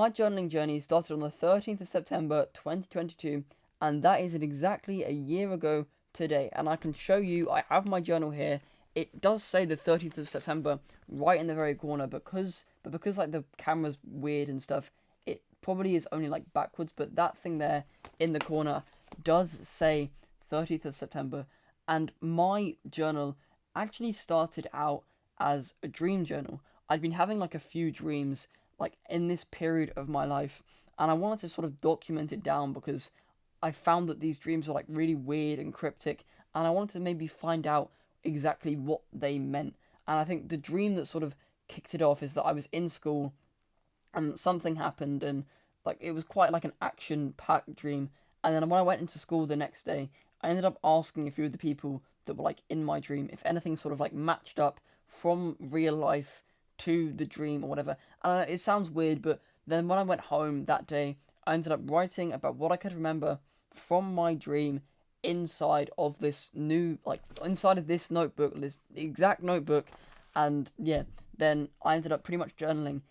My journaling journey started on the 13th of September 2022, and that is exactly a year ago today. And I can show you, I have my journal here. It does say the 30th of September right in the very corner because like the camera's weird and stuff, it probably is only like backwards, but that thing there in the corner does say 30th of September. And my journal actually started out as a dream journal. I'd been having like a few dreams like in this period of my life, and I wanted to sort of document it down because I found that these dreams were like really weird and cryptic, and I wanted to maybe find out exactly what they meant. And I think the dream that sort of kicked it off is that I was in school and something happened, and like it was quite like an action packed dream. And then when I went into school the next day, I ended up asking a few of the people that were like in my dream if anything sort of like matched up from real life to the dream or whatever. And it sounds weird, but then when I went home that day, I ended up writing about what I could remember from my dream inside of this new, like, inside of this notebook, this exact notebook. And yeah, then I ended up pretty much journaling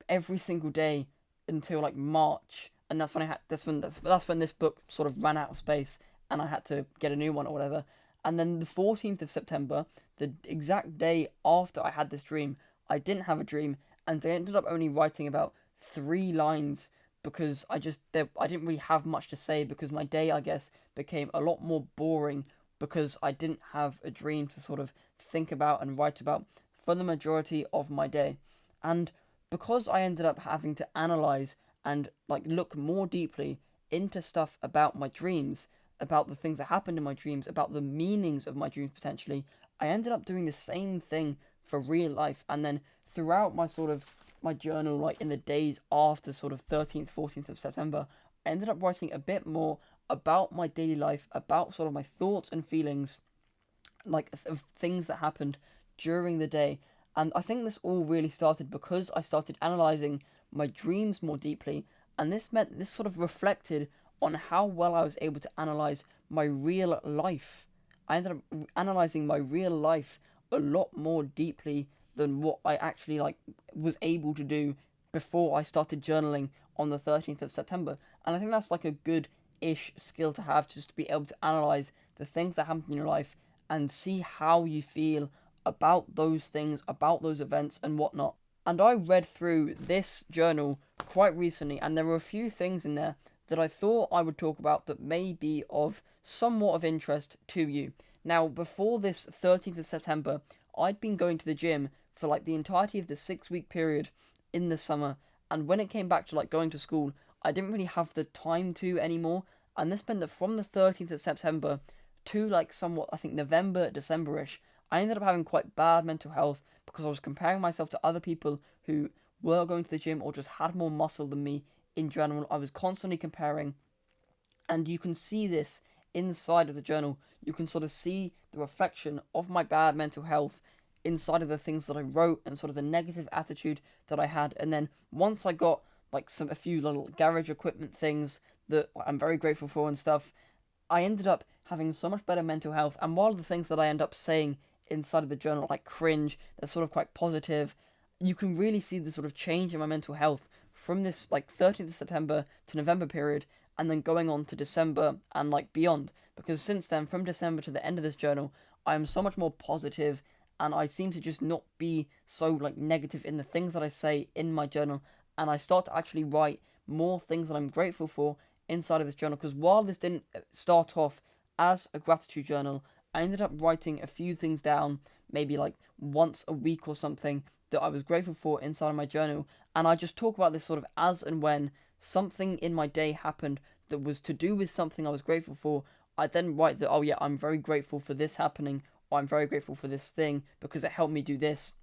every single day until like March, and that's when this book sort of ran out of space, and I had to get a new one or whatever. And then the 14th of September, the exact day after I had this dream, I didn't have a dream, and I ended up only writing about 3 lines because I didn't really have much to say because my day, I guess, became a lot more boring because I didn't have a dream to sort of think about and write about for the majority of my day. And because I ended up having to analyze and like look more deeply into stuff about my dreams, about the things that happened in my dreams, about the meanings of my dreams potentially, I ended up doing the same thing for real life. And then throughout my sort of my journal, like in the days after sort of 13th, 14th of September, I ended up writing a bit more about my daily life, about sort of my thoughts and feelings, like of things that happened during the day. And I think this all really started because I started analyzing my dreams more deeply, and this sort of reflected on how well I was able to analyze my real life. I ended up analyzing my real life a lot more deeply than what I actually like was able to do before I started journaling on the 13th of September. And I think that's like a good-ish skill to have, just to be able to analyze the things that happen in your life and see how you feel about those things, about those events and whatnot. And I read through this journal quite recently, and there were a few things in there that I thought I would talk about that may be of somewhat of interest to you. Now, before this 13th of September, I'd been going to the gym for like the entirety of the 6 week period in the summer, and when it came back to like going to school, I didn't really have the time to anymore. And this meant that from the 13th of September to like somewhat, I think, November, December-ish, I ended up having quite bad mental health because I was comparing myself to other people who were going to the gym or just had more muscle than me in general. I was constantly comparing, and you can see this inside of the journal. You can sort of see the reflection of my bad mental health inside of the things that I wrote and sort of the negative attitude that I had. And then once I got like a few little garage equipment things that I'm very grateful for and stuff, I ended up having so much better mental health. And while the things that I end up saying inside of the journal like cringe, they're sort of quite positive, you can really see the sort of change in my mental health from this like 13th of September to November period, and then going on to December and like beyond. Because since then, from December to the end of this journal, I am so much more positive, and I seem to just not be so like negative in the things that I say in my journal, and I start to actually write more things that I'm grateful for inside of this journal. Because while this didn't start off as a gratitude journal, I ended up writing a few things down, maybe like once a week or something, that I was grateful for inside of my journal. And I just talk about this sort of as and when something in my day happened that was to do with something I was grateful for, I then write that, oh yeah, I'm very grateful for this happening, or I'm very grateful for this thing because it helped me do this,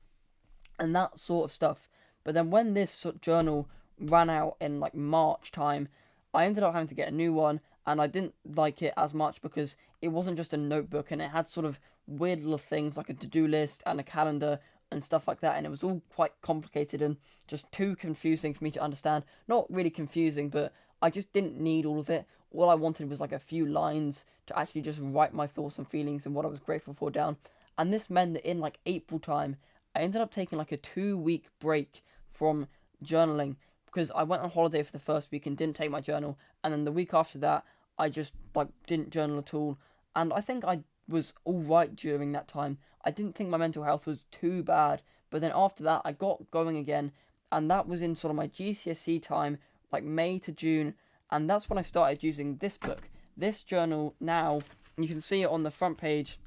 and that sort of stuff. But then when this sort of journal ran out in like March time, I ended up having to get a new one, and I didn't like it as much because it wasn't just a notebook, and it had sort of weird little things like a to-do list and a calendar and stuff like that, and it was all quite complicated and just too confusing for me to understand. Not really confusing, but I just didn't need all of it. All I wanted was like a few lines to actually just write my thoughts and feelings and what I was grateful for down. And this meant that in like April time, I ended up taking like a 2 week break from journaling because I went on holiday for the first week and didn't take my journal, and then the week after that I just like didn't journal at all, and I think I was all right during that time. I didn't think my mental health was too bad, but then after that I got going again, and that was in sort of my GCSE time, like May to June, and that's when I started using this book. This journal now, you can see it on the front page.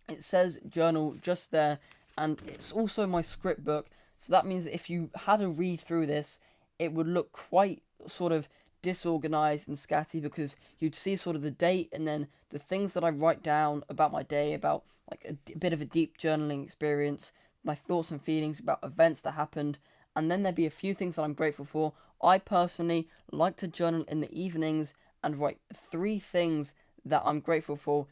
It says journal just there, and it's also my script book. So that means that if you had a read through this, it would look quite sort of disorganized and scatty, because you'd see sort of the date and then the things that I write down about my day, about like a bit of a deep journaling experience, my thoughts and feelings about events that happened, and then there'd be a few things that I'm grateful for. I personally like to journal in the evenings and write 3 things that I'm grateful for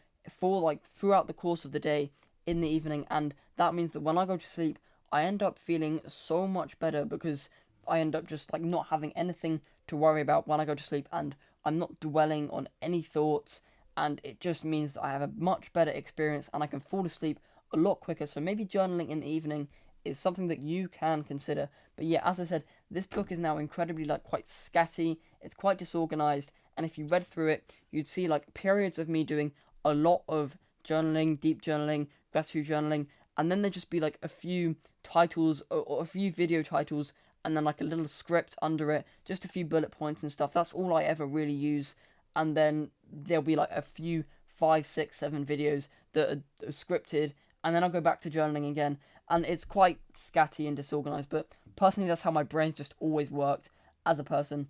like throughout the course of the day in the evening, and that means that when I go to sleep I end up feeling so much better, because I end up just like not having anything to worry about when I go to sleep, and I'm not dwelling on any thoughts, and it just means that I have a much better experience and I can fall asleep a lot quicker. So maybe journaling in the evening is something that you can consider. But yeah, as I said, this book is now incredibly like quite scatty, it's quite disorganized, and if you read through it, you'd see like periods of me doing a lot of journaling, deep journaling, gratitude journaling, and then there'd just be like a few titles or a few video titles, and then like a little script under it, just a few bullet points and stuff. That's all I ever really use. And then there'll be like a few 5, 6, 7 videos that are scripted, and then I'll go back to journaling again, and it's quite scatty and disorganized. But personally, that's how my brain's just always worked as a person,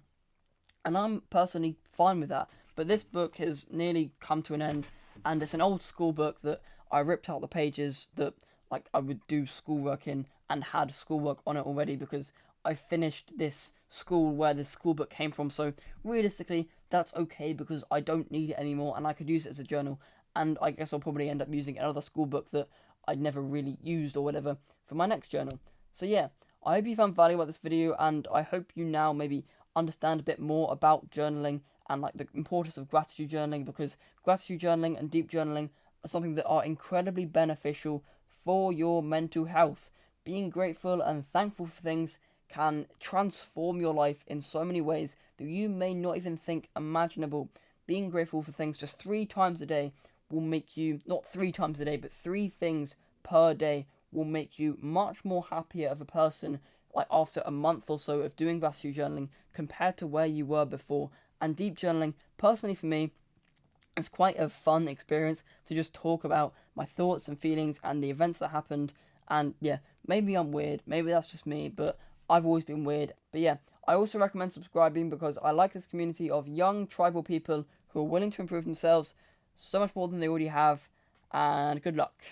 and I'm personally fine with that. But this book has nearly come to an end, and it's an old school book that I ripped out the pages that like I would do schoolwork in, and had schoolwork on it already, because I finished this school where this school book came from. So realistically, that's okay, because I don't need it anymore and I could use it as a journal. And I guess I'll probably end up using another school book that I'd never really used or whatever for my next journal. So yeah, I hope you found value about this video, and I hope you now maybe understand a bit more about journaling and like the importance of gratitude journaling, because gratitude journaling and deep journaling are something that are incredibly beneficial for your mental health. Being grateful and thankful for things can transform your life in so many ways that you may not even think imaginable. Being grateful for things just 3 times a day will make you, not 3 times a day, but 3 things per day will make you much more happier of a person, like after a month or so of doing gratitude journaling, compared to where you were before. And deep journaling, personally for me, it's quite a fun experience to just talk about my thoughts and feelings and the events that happened. And yeah, maybe I'm weird, maybe that's just me, but I've always been weird. But yeah, I also recommend subscribing, because I like this community of young tribal people who are willing to improve themselves so much more than they already have. And good luck.